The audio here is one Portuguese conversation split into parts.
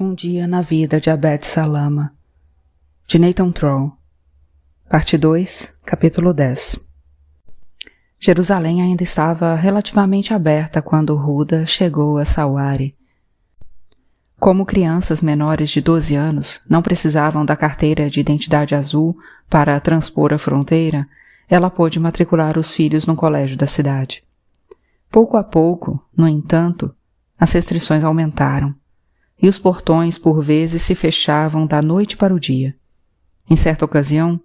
Um dia na vida de Abed Salama, de Nathan Troll, parte 2, capítulo 10. Jerusalém ainda estava relativamente aberta quando Huda chegou a Sawari. Como crianças menores de 12 anos não precisavam da carteira de identidade azul para transpor a fronteira, ela pôde matricular os filhos no colégio da cidade. Pouco a pouco, no entanto, as restrições aumentaram, e os portões por vezes se fechavam da noite para o dia. Em certa ocasião,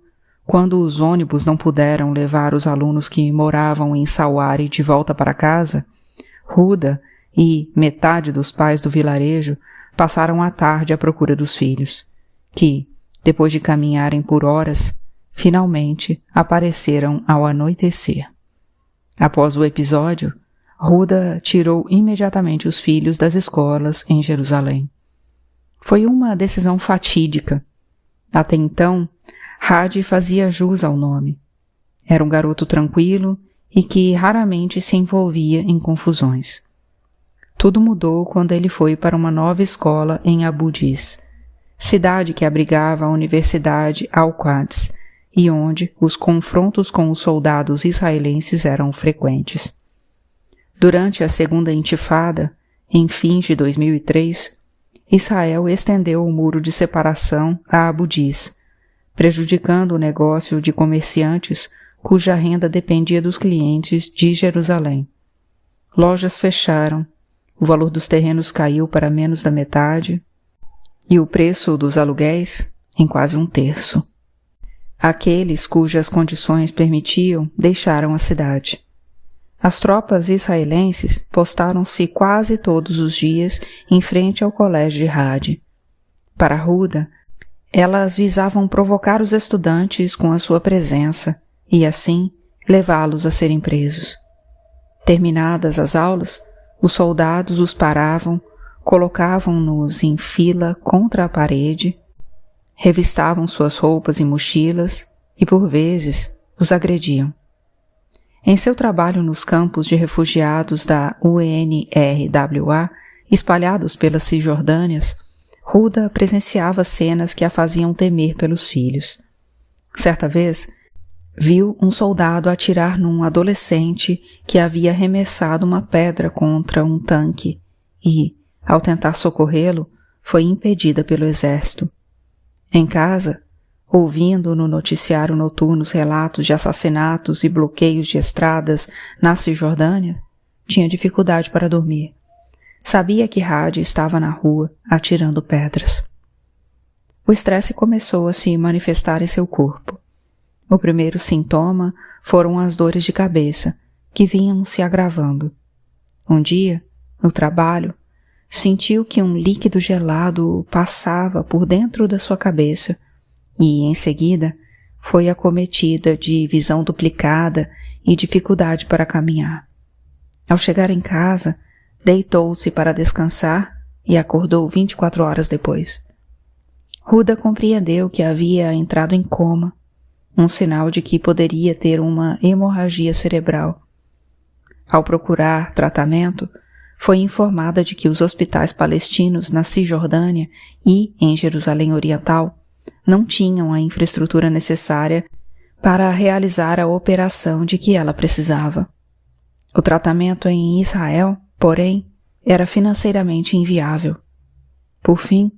quando os ônibus não puderam levar os alunos que moravam em Sawari de volta para casa, Huda e metade dos pais do vilarejo passaram a tarde à procura dos filhos, que, depois de caminharem por horas, finalmente apareceram ao anoitecer. Após o episódio, Huda tirou imediatamente os filhos das escolas em Jerusalém. Foi uma decisão fatídica. Até então, Hadi fazia jus ao nome. Era um garoto tranquilo e que raramente se envolvia em confusões. Tudo mudou quando ele foi para uma nova escola em Abu Dis, cidade que abrigava a Universidade Al-Quds e onde os confrontos com os soldados israelenses eram frequentes. Durante a Segunda Intifada, em fins de 2003, Israel estendeu o muro de separação a Abu Dis, prejudicando o negócio de comerciantes cuja renda dependia dos clientes de Jerusalém. Lojas fecharam, o valor dos terrenos caiu para menos da metade e o preço dos aluguéis em quase um terço. Aqueles cujas condições permitiam deixaram a cidade. As tropas israelenses postaram-se quase todos os dias em frente ao colégio de Hadi. Para Huda, elas visavam provocar os estudantes com a sua presença e, assim, levá-los a serem presos. Terminadas as aulas, os soldados os paravam, colocavam-nos em fila contra a parede, revistavam suas roupas e mochilas e, por vezes, os agrediam. Em seu trabalho nos campos de refugiados da UNRWA, espalhados pelas Cisjordânias, Huda presenciava cenas que a faziam temer pelos filhos. Certa vez, viu um soldado atirar num adolescente que havia arremessado uma pedra contra um tanque e, ao tentar socorrê-lo, foi impedida pelo exército. Em casa, ouvindo no noticiário noturno os relatos de assassinatos e bloqueios de estradas na Cisjordânia, tinha dificuldade para dormir. Sabia que Hadi estava na rua, atirando pedras. O estresse começou a se manifestar em seu corpo. O primeiro sintoma foram as dores de cabeça, que vinham se agravando. Um dia, no trabalho, sentiu que um líquido gelado passava por dentro da sua cabeça e, em seguida, foi acometida de visão duplicada e dificuldade para caminhar. Ao chegar em casa, deitou-se para descansar e acordou 24 horas depois. Huda compreendeu que havia entrado em coma, um sinal de que poderia ter uma hemorragia cerebral. Ao procurar tratamento, foi informada de que os hospitais palestinos na Cisjordânia e em Jerusalém Oriental não tinham a infraestrutura necessária para realizar a operação de que ela precisava. O tratamento em Israel, porém, era financeiramente inviável. Por fim,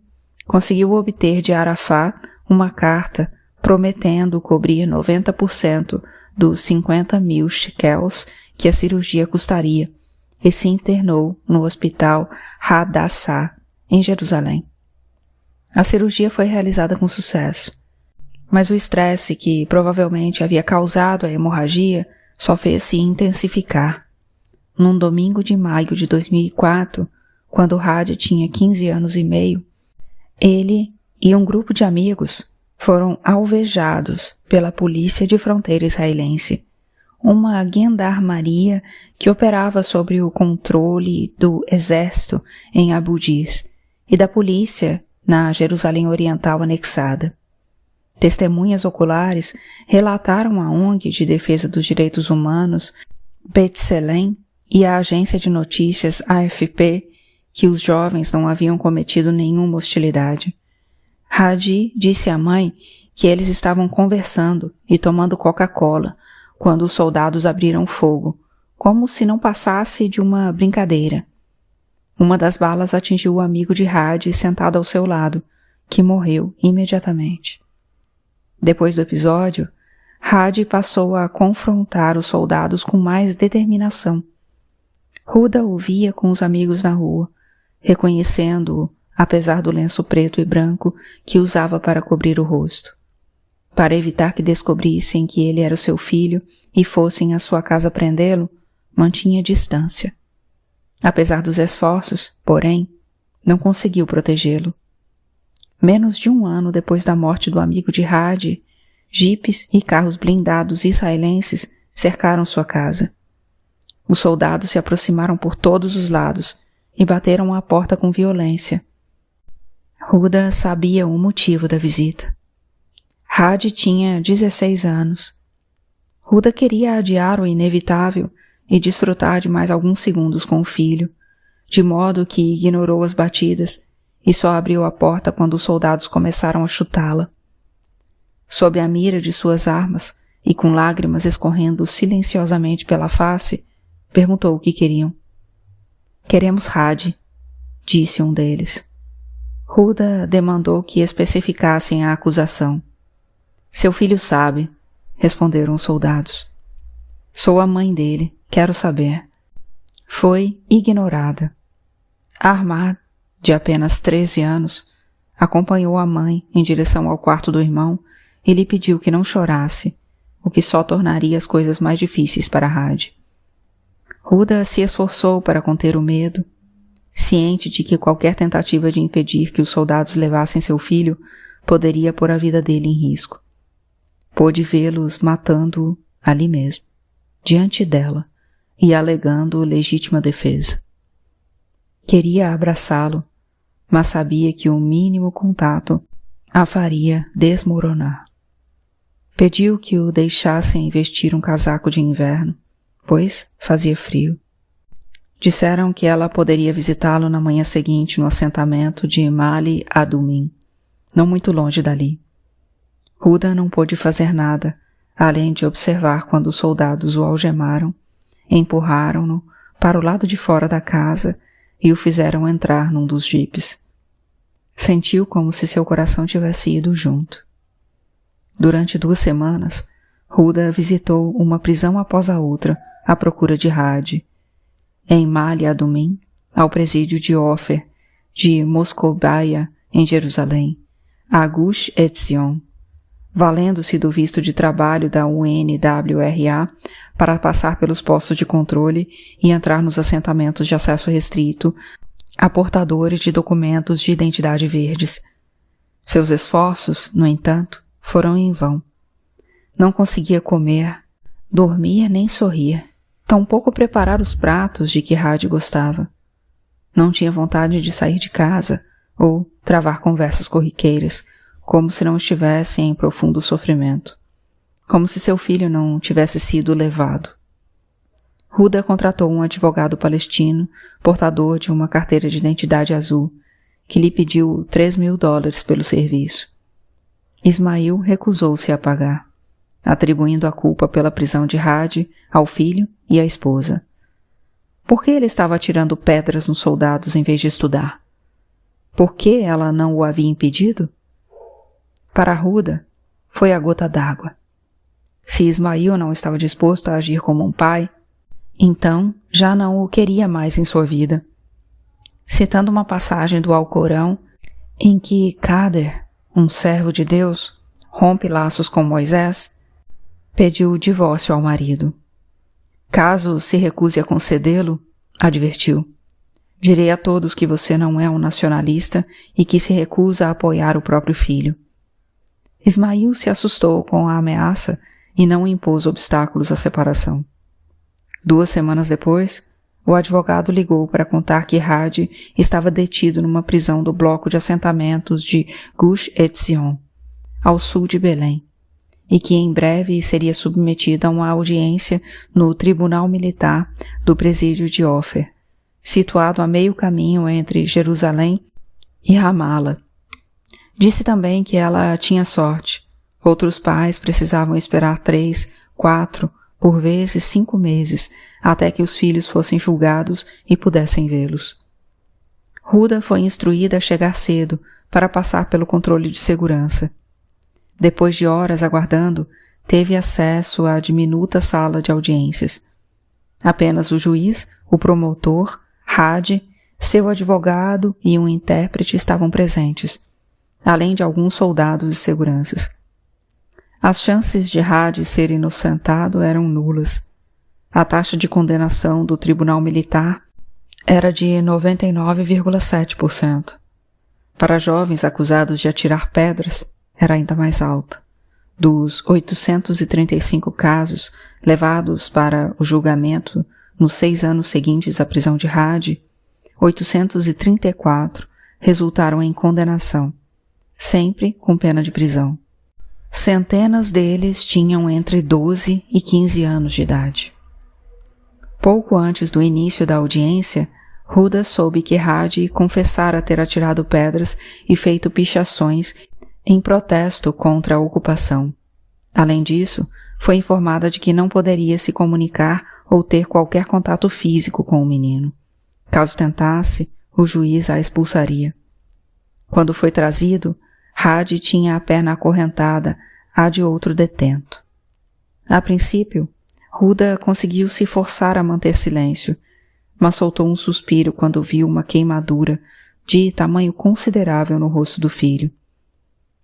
conseguiu obter de Arafat uma carta prometendo cobrir 90% dos 50.000 shekels que a cirurgia custaria e se internou no hospital Hadassah, em Jerusalém. A cirurgia foi realizada com sucesso, mas o estresse que provavelmente havia causado a hemorragia só fez se intensificar. Num domingo de maio de 2004, quando Hadi tinha 15 anos e meio, ele e um grupo de amigos foram alvejados pela polícia de fronteira israelense, uma gendarmeria que operava sob o controle do exército em Abu Dis e da polícia na Jerusalém Oriental anexada. Testemunhas oculares relataram à ONG de defesa dos direitos humanos, B'Tselem, e à agência de notícias AFP que os jovens não haviam cometido nenhuma hostilidade. Hadi disse à mãe que eles estavam conversando e tomando Coca-Cola quando os soldados abriram fogo, como se não passasse de uma brincadeira. Uma das balas atingiu o amigo de Hadi sentado ao seu lado, que morreu imediatamente. Depois do episódio, Hadi passou a confrontar os soldados com mais determinação. Huda o via com os amigos na rua, reconhecendo-o apesar do lenço preto e branco que usava para cobrir o rosto. Para evitar que descobrissem que ele era o seu filho e fossem à sua casa prendê-lo, mantinha distância. Apesar dos esforços, porém, não conseguiu protegê-lo. Menos de um ano depois da morte do amigo de Hadi, jipes e carros blindados israelenses cercaram sua casa. Os soldados se aproximaram por todos os lados e bateram à porta com violência. Huda sabia o motivo da visita. Hadi tinha 16 anos. Huda queria adiar o inevitável e desfrutar de mais alguns segundos com o filho, de modo que ignorou as batidas e só abriu a porta quando os soldados começaram a chutá-la. Sob a mira de suas armas e com lágrimas escorrendo silenciosamente pela face, perguntou o que queriam. Queremos Hadi, disse um deles. Huda demandou que especificassem a acusação. Seu filho sabe, responderam os soldados. Sou a mãe dele, quero saber. Foi ignorada. Ahmad, de apenas 13 anos, acompanhou a mãe em direção ao quarto do irmão e lhe pediu que não chorasse, o que só tornaria as coisas mais difíceis para Hadi. Huda se esforçou para conter o medo, ciente de que qualquer tentativa de impedir que os soldados levassem seu filho poderia pôr a vida dele em risco. Pôde vê-los matando-o ali mesmo, diante dela, e alegando legítima defesa. Queria abraçá-lo, mas sabia que o mínimo contato a faria desmoronar. Pediu que o deixassem vestir um casaco de inverno, pois fazia frio. Disseram que ela poderia visitá-lo na manhã seguinte no assentamento de Mali Adumin, não muito longe dali. Huda não pôde fazer nada, além de observar quando os soldados o algemaram, empurraram-no para o lado de fora da casa e o fizeram entrar num dos jipes. Sentiu como se seu coração tivesse ido junto. Durante 2 semanas, Huda visitou uma prisão após a outra à procura de Hadi. Em Mali Adumin, ao presídio de Ofer, de Moscobaia, em Jerusalém, a Gush Etzion, valendo-se do visto de trabalho da UNWRA para passar pelos postos de controle e entrar nos assentamentos de acesso restrito a portadores de documentos de identidade verdes. Seus esforços, no entanto, foram em vão. Não conseguia comer, dormir nem sorrir, tampouco preparar os pratos de que Hadi gostava. Não tinha vontade de sair de casa ou travar conversas corriqueiras, como se não estivesse em profundo sofrimento, como se seu filho não tivesse sido levado. Huda contratou um advogado palestino, portador de uma carteira de identidade azul, que lhe pediu $3.000 pelo serviço. Ismail recusou-se a pagar, atribuindo a culpa pela prisão de Hadi ao filho e à esposa. Por que ele estava atirando pedras nos soldados em vez de estudar? Por que ela não o havia impedido? Para Huda, foi a gota d'água. Se Ismail não estava disposto a agir como um pai, então já não o queria mais em sua vida. Citando uma passagem do Alcorão, em que Kader, um servo de Deus, rompe laços com Moisés, pediu o divórcio ao marido. Caso se recuse a concedê-lo, advertiu, direi a todos que você não é um nacionalista e que se recusa a apoiar o próprio filho. Ismail se assustou com a ameaça e não impôs obstáculos à separação. 2 semanas depois, o advogado ligou para contar que Hadi estava detido numa prisão do bloco de assentamentos de Gush Etzion, ao sul de Belém, e que em breve seria submetido a uma audiência no Tribunal Militar do Presídio de Ofer, situado a meio caminho entre Jerusalém e Ramala. Disse também que ela tinha sorte. Outros pais precisavam esperar 3, 4, por vezes 5 meses, até que os filhos fossem julgados e pudessem vê-los. Ruda foi instruída a chegar cedo para passar pelo controle de segurança. Depois de horas aguardando, teve acesso à diminuta sala de audiências. Apenas o juiz, o promotor, Hadi, seu advogado e um intérprete estavam presentes, além de alguns soldados e seguranças. As chances de Hadi ser inocentado eram nulas. A taxa de condenação do tribunal militar era de 99,7%. Para jovens acusados de atirar pedras, era ainda mais alta. Dos 835 casos levados para o julgamento nos 6 anos seguintes à prisão de Hadi, 834 resultaram em condenação, sempre com pena de prisão. Centenas deles tinham entre 12 e 15 anos de idade. Pouco antes do início da audiência, Ruda soube que Hadi confessara ter atirado pedras e feito pichações em protesto contra a ocupação. Além disso, foi informada de que não poderia se comunicar ou ter qualquer contato físico com o menino. Caso tentasse, o juiz a expulsaria. Quando foi trazido, Hadi tinha a perna acorrentada à de outro detento. A princípio, Ruda conseguiu se forçar a manter silêncio, mas soltou um suspiro quando viu uma queimadura de tamanho considerável no rosto do filho.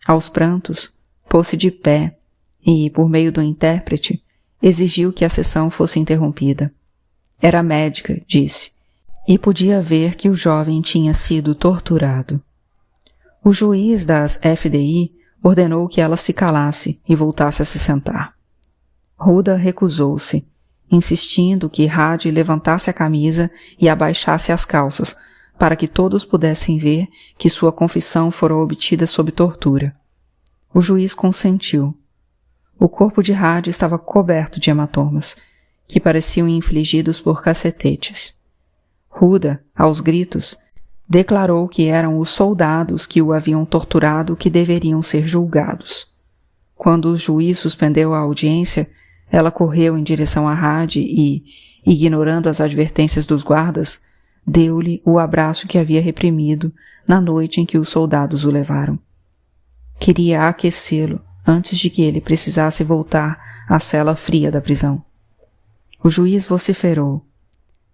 Aos prantos, pôs-se de pé e, por meio do intérprete, exigiu que a sessão fosse interrompida. Era médica, disse, e podia ver que o jovem tinha sido torturado. O juiz das FDI ordenou que ela se calasse e voltasse a se sentar. Ruda recusou-se, insistindo que Hadi levantasse a camisa e abaixasse as calças, para que todos pudessem ver que sua confissão fora obtida sob tortura. O juiz consentiu. O corpo de Hadi estava coberto de hematomas, que pareciam infligidos por cacetetes. Ruda, aos gritos, declarou que eram os soldados que o haviam torturado que deveriam ser julgados. Quando o juiz suspendeu a audiência, ela correu em direção a Hadi e, ignorando as advertências dos guardas, deu-lhe o abraço que havia reprimido na noite em que os soldados o levaram. Queria aquecê-lo antes de que ele precisasse voltar à cela fria da prisão. O juiz vociferou.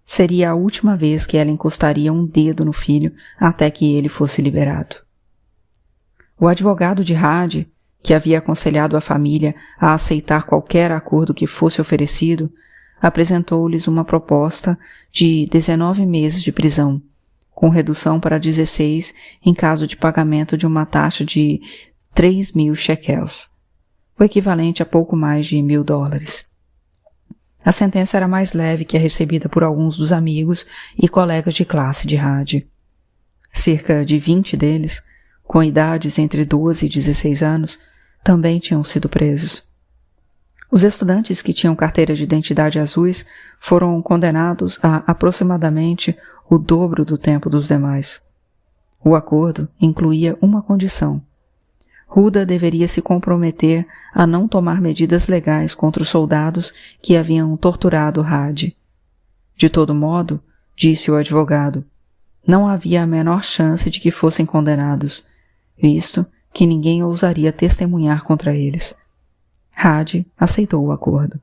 Seria a última vez que ela encostaria um dedo no filho até que ele fosse liberado. O advogado de Hadi, que havia aconselhado a família a aceitar qualquer acordo que fosse oferecido, apresentou-lhes uma proposta de 19 meses de prisão, com redução para 16 em caso de pagamento de uma taxa de 3.000 shekels, o equivalente a pouco mais de $1.000. A sentença era mais leve que a recebida por alguns dos amigos e colegas de classe de Hadi. Cerca de 20 deles, com idades entre 12 e 16 anos, também tinham sido presos. Os estudantes que tinham carteira de identidade azuis foram condenados a aproximadamente o dobro do tempo dos demais. O acordo incluía uma condição. Ruda deveria se comprometer a não tomar medidas legais contra os soldados que haviam torturado Hadi. De todo modo, disse o advogado, não havia a menor chance de que fossem condenados, visto que ninguém ousaria testemunhar contra eles. Hadi aceitou o acordo.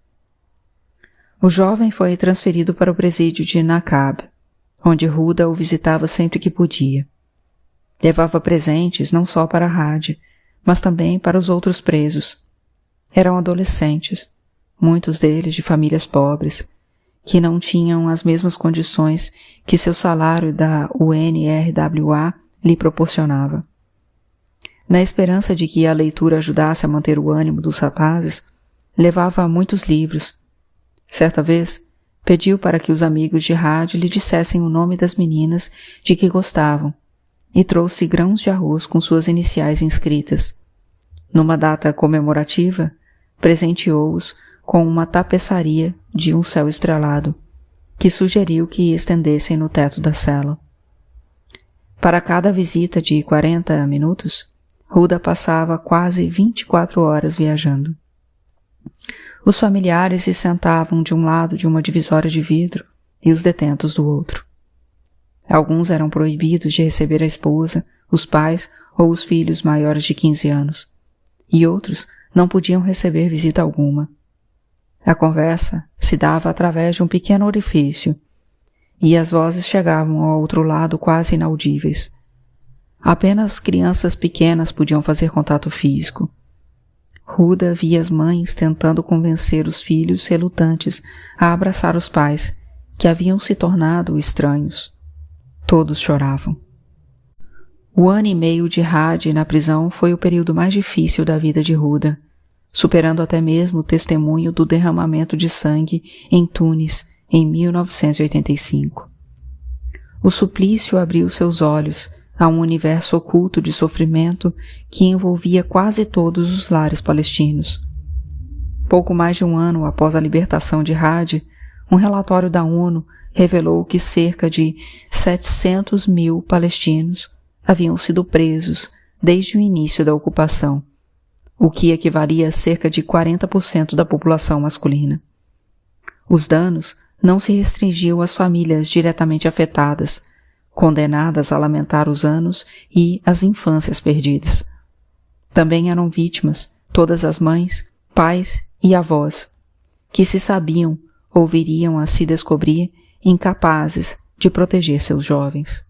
O jovem foi transferido para o presídio de Naqab, onde Ruda o visitava sempre que podia. Levava presentes não só para Hadi, mas também para os outros presos. Eram adolescentes, muitos deles de famílias pobres, que não tinham as mesmas condições que seu salário da UNRWA lhe proporcionava. Na esperança de que a leitura ajudasse a manter o ânimo dos rapazes, levava muitos livros. Certa vez, pediu para que os amigos de Hadi lhe dissessem o nome das meninas de que gostavam, e trouxe grãos de arroz com suas iniciais inscritas. Numa data comemorativa, presenteou-os com uma tapeçaria de um céu estrelado. que sugeriu que estendessem no teto da cela. Para cada visita de 40 minutos, Huda passava quase 24 horas viajando. Os familiares se sentavam de um lado de uma divisória de vidro e os detentos do outro. Alguns eram proibidos de receber a esposa, os pais ou os filhos maiores de 15 anos, e outros não podiam receber visita alguma. A conversa se dava através de um pequeno orifício, e as vozes chegavam ao outro lado quase inaudíveis. Apenas crianças pequenas podiam fazer contato físico. Huda via as mães tentando convencer os filhos relutantes a abraçar os pais, que haviam se tornado estranhos. Todos choravam. O ano e meio de Hadi na prisão foi o período mais difícil da vida de Huda, superando até mesmo o testemunho do derramamento de sangue em Tunis em 1985. O suplício abriu seus olhos a um universo oculto de sofrimento que envolvia quase todos os lares palestinos. Pouco mais de um ano após a libertação de Hadi, um relatório da ONU revelou que cerca de 700.000 palestinos haviam sido presos desde o início da ocupação, o que equivalia a cerca de 40% da população masculina. Os danos não se restringiam às famílias diretamente afetadas, condenadas a lamentar os anos e as infâncias perdidas. Também eram vítimas todas as mães, pais e avós, que se sabiam ou viriam a se descobrir incapazes de proteger seus jovens.